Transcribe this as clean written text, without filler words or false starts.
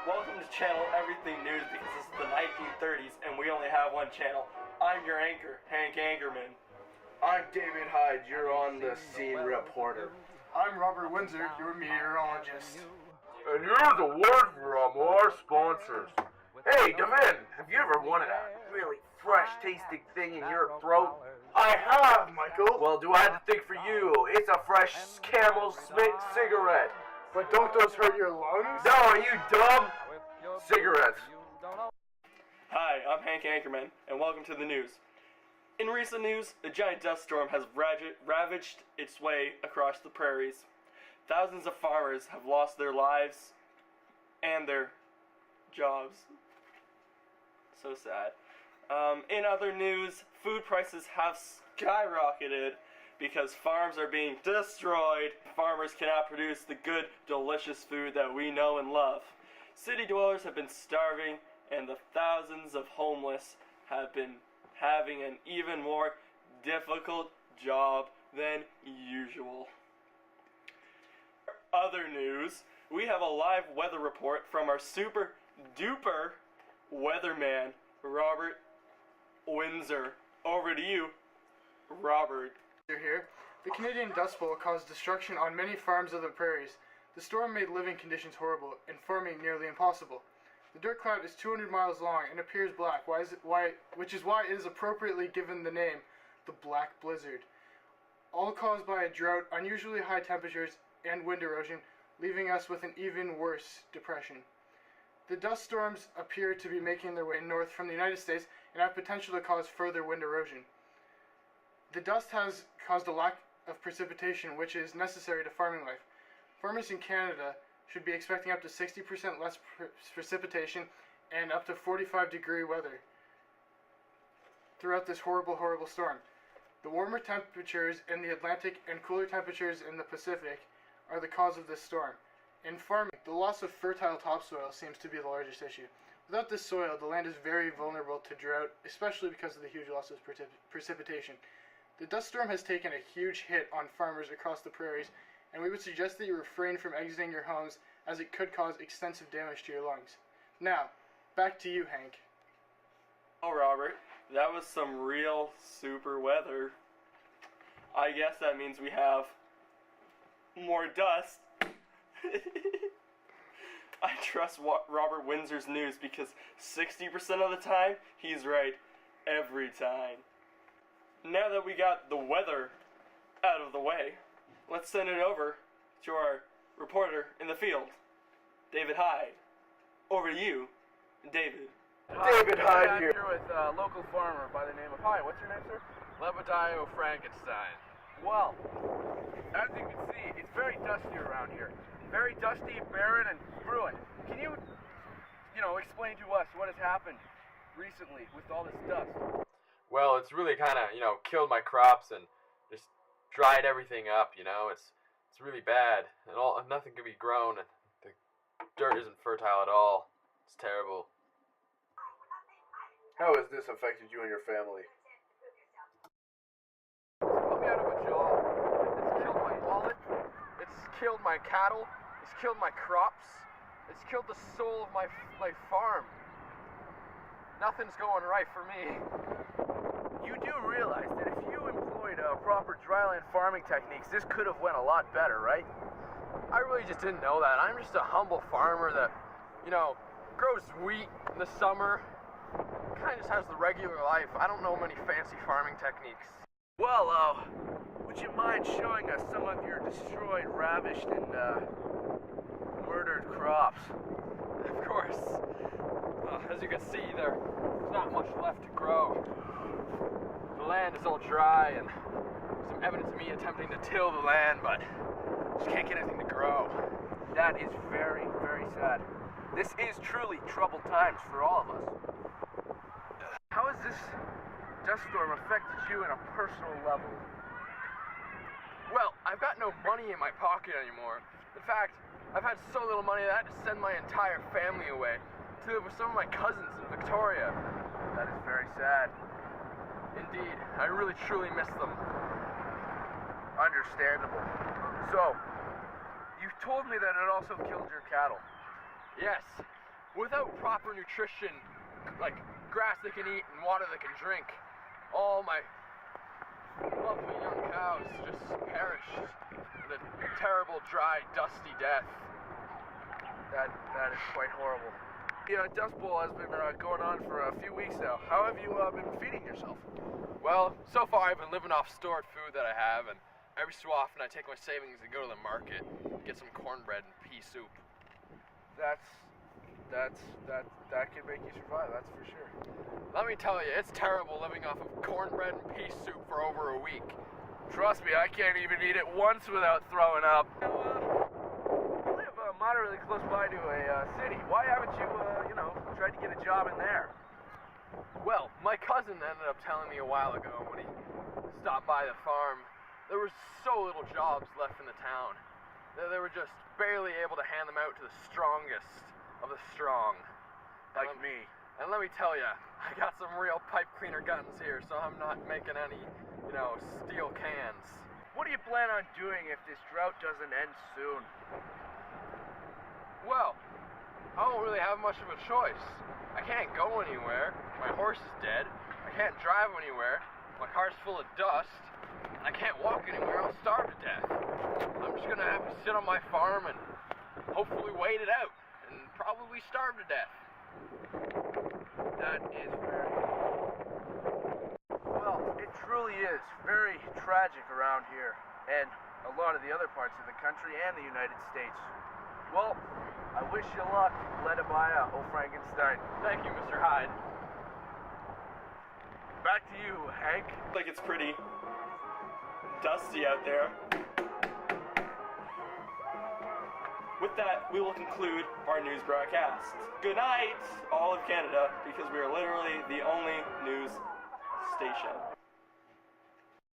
Welcome to Channel Everything News because this is the 1930s and we only have one channel. I'm your anchor, Hank Anchorman. I'm David Hyde, your on-the-scene reporter. I'm Robert Windsor, your meteorologist. And here's a word from our sponsors. Hey, Devin, have you ever wanted a really fresh-tasting thing in your throat? I have, Michael. Well, do I have to think for you? It's a fresh Camel Smith cigarette. But don't those hurt your lungs? No, are you dumb? Cigarettes. Hi, I'm Hank Anchorman, and welcome to the news. In recent news, a giant dust storm has ravaged its way across the prairies. Thousands of farmers have lost their lives and their jobs. So sad. In other news, food prices have skyrocketed because farms are being destroyed. Farmers cannot produce the good, delicious food that we know and love. City dwellers have been starving, and the thousands of homeless have been having an even more difficult job than usual. Other news, we have a live weather report from our super duper weatherman, Robert Windsor. Over to you, Robert. Here, the Canadian Dust Bowl caused destruction on many farms of the prairies. The storm made living conditions horrible and farming nearly impossible. The dirt cloud is 200 miles long and appears black, which is why it is appropriately given the name, the Black Blizzard. All caused by a drought, unusually high temperatures, and wind erosion, leaving us with an even worse depression. The dust storms appear to be making their way north from the United States and have potential to cause further wind erosion. The dust has caused a lack of precipitation, which is necessary to farming life. Farmers in Canada should be expecting up to 60% less precipitation and up to 45-degree weather throughout this horrible, horrible storm. The warmer temperatures in the Atlantic and cooler temperatures in the Pacific are the cause of this storm. In farming, the loss of fertile topsoil seems to be the largest issue. Without this soil, the land is very vulnerable to drought, especially because of the huge loss of precipitation. The dust storm has taken a huge hit on farmers across the prairies, and we would suggest that you refrain from exiting your homes as it could cause extensive damage to your lungs. Now, back to you, Hank. Oh, Robert, that was some real super weather. I guess that means we have more dust. I trust Robert Windsor's news because 60% of the time, he's right every time. Now that we got the weather out of the way, let's send it over to our reporter in the field, David Hyde. Over to you, David. David Hyde here. I'm here with a local farmer by the name of, hi, what's your name, sir? Lebediah Frankenstein. Well, as you can see, it's very dusty around here. Very dusty, barren, and ruined. Can you explain to us what has happened recently with all this dust? Well, it's really kind of, killed my crops and just dried everything up, It's really bad. And nothing can be grown. And the dirt isn't fertile at all. It's terrible. How has this affected you and your family? It's put me out of a job. It's killed my wallet. It's killed my cattle. It's killed my crops. It's killed the soul of my farm. Nothing's going right for me. You do realize that if you employed proper dryland farming techniques, this could have went a lot better, right? I really just didn't know that. I'm just a humble farmer that, grows wheat in the summer. Kind of just has the regular life. I don't know many fancy farming techniques. Well, would you mind showing us some of your destroyed, ravished, and murdered crops? Of course. As you can see, there's not much left to grow. The land is all dry, and there's some evidence of me attempting to till the land, but just can't get anything to grow. That is very, very sad. This is truly troubled times for all of us. How has this dust storm affected you on a personal level? Well, I've got no money in my pocket anymore. In fact, I've had so little money that I had to send my entire family away to live with some of my cousins in Victoria. That is very sad. Indeed, I really truly miss them. Understandable. So, you told me that it also killed your cattle. Yes, without proper nutrition, like grass they can eat and water they can drink, all my lovely young cows just perished in a terrible, dry, dusty death. That is quite horrible. The Dust Bowl has been going on for a few weeks now. How have you been feeding yourself? Well, so far I've been living off stored food that I have, and every so often I take my savings and go to the market, get some cornbread and pea soup. That can make you survive, that's for sure. Let me tell you, it's terrible living off of cornbread and pea soup for over a week. Trust me, I can't even eat it once without throwing up. You live moderately close by to a city. Why haven't you, tried to get a job in there? Well, my cousin ended up telling me a while ago when he stopped by the farm, there was so little jobs left in the town. They were just barely able to hand them out to the strongest of the strong. Like me. And let me tell you, I got some real pipe cleaner guns here, so I'm not making any, steel cans. What do you plan on doing if this drought doesn't end soon? Well, I don't really have much of a choice. I can't go anywhere. My horse is dead. I can't drive anywhere. My car's full of dust. And I can't walk anywhere. I'll starve to death. I'm just gonna have to sit on my farm and hopefully wait it out and probably starve to death. That is very... Well, it truly is very tragic around here, and a lot of the other parts of the country and the United States. Well, I wish you luck, Ledabaya O'Frankenstein. Thank you, Mr. Hyde. Back to you, Hank. Like it's pretty dusty out there. With that, we will conclude our news broadcast. Good night, all of Canada, because we are literally the only news station.